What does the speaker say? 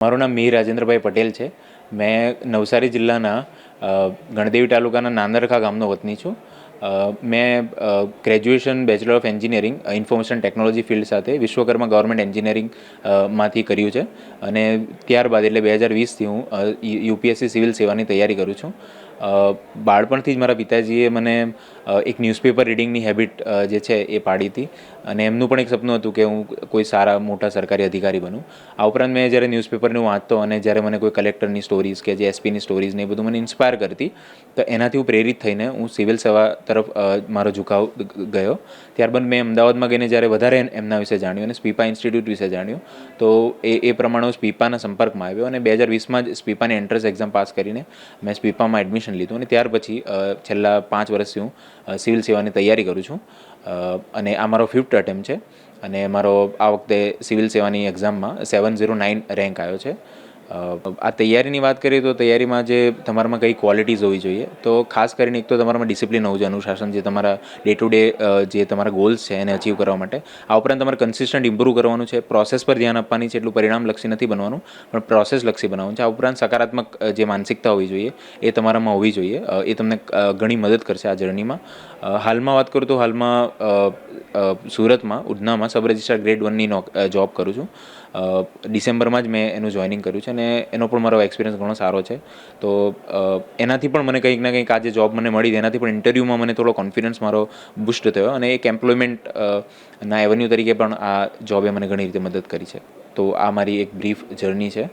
મારું નામ મીર રાજેન્દ્રભાઈ પટેલ છે. મેં નવસારી જિલ્લાના ગણદેવી તાલુકાના નાંદરખા ગામનો વતની છું. મેં graduation bachelor of engineering information technology field સાથે વિશ્વકર્મા ગવર્મેન્ટ એન્જિનિયરિંગ માંથી કર્યું છે અને ત્યારબાદ એટલે 2020થી હું યુપીએસસી સિવિલ સેવાની તૈયારી કરું છું. બાળપણથી જ મારા પિતાજીએ મને એક ન્યૂઝપેપર રીડિંગની હેબિટ જે છે એ પાડી હતી અને એમનું પણ એક સપનું હતું કે હું કોઈ સારા મોટા સરકારી અધિકારી બનું. આ ઉપરાંત મેં જ્યારે ન્યૂઝપેપરને વાંચતો અને જ્યારે મને કોઈ કલેક્ટરની સ્ટોરીઝ કે જે એસપીની સ્ટોરીઝ ને એ બધું મને ઇન્સ્પાયર કરતી, તો એનાથી હું પ્રેરિત થઈને હું સિવિલ સેવા તરફ મારો ઝુકાવ ગયો. ત્યારબાદ મેં અમદાવાદમાં ગઈને જ્યારે વધારે એમના વિશે જાણ્યું અને સ્પીપા ઇન્સ્ટિટ્યૂટ વિશે જાણ્યું, તો એ પ્રમાણે હું સ્પીપાના સંપર્કમાં આવ્યો અને 2020માં જ સ્પીપાની એન્ટ્રન્સ એક્ઝામ પાસ કરીને મેં સ્પીપામાં એડમિશન લીધું અને ત્યાર પછી છેલ્લા 5 વર્ષથી હું સિવિલ સેવાની તૈયારી કરું છું અને આ મારો 5th અટેમ્પ્ટ છે અને મારો આ વખતે સિવિલ સેવાની એક્ઝામમાં 709 રેન્ક આવ્યો છે. આ તૈયારીની વાત કરીએ તો તૈયારીમાં જે તમારામાં કઈ ક્વોલિટીઝ હોવી જોઈએ, તો ખાસ કરીને એક તો તમારામાં ડિસિપ્લિન હોવું જોઈએ, અનુશાસન, જે તમારા ડે ટુ ડે જે તમારા ગોલ્સ છે એને અચીવ કરવા માટે. આ ઉપરાંત તમારે કન્સિસ્ટન્ટ ઇમ્પ્રૂવ કરવાનું છે, પ્રોસેસ પર ધ્યાન આપવાની છે, એટલું પરિણામલક્ષી નથી બનવાનું પણ પ્રોસેસલક્ષી બનાવવાનું છે. આ ઉપરાંત સકારાત્મક જે માનસિકતા હોવી જોઈએ એ તમારામાં હોવી જોઈએ. એ તમને ઘણી મદદ કરશે આ જર્નીમાં. હાલમાં વાત કરું તો હાલમાં સુરતમાં ઉધનામાં સબ રજિસ્ટ્રાર ગ્રેડ 1ની જોબ કરું છું. ડિસેમ્બરમાં જ મેં એનું જોઈનિંગ કર્યું છે અને એનો પણ મારો એક્સપિરિયન્સ ઘણો સારો છે. તો એનાથી પણ મને કંઈક ના કંઈક આ જે જોબ મને મળી એનાથી પણ ઇન્ટરવ્યૂમાં મને થોડો કોન્ફિડન્સ મારો બુસ્ટ થયો અને એક એમ્પ્લોયમેન્ટ ના એવન્યુ તરીકે પણ આ જોબે મને ઘણી રીતે મદદ કરી છે. તો આ મારી એક બ્રીફ જર્ની છે.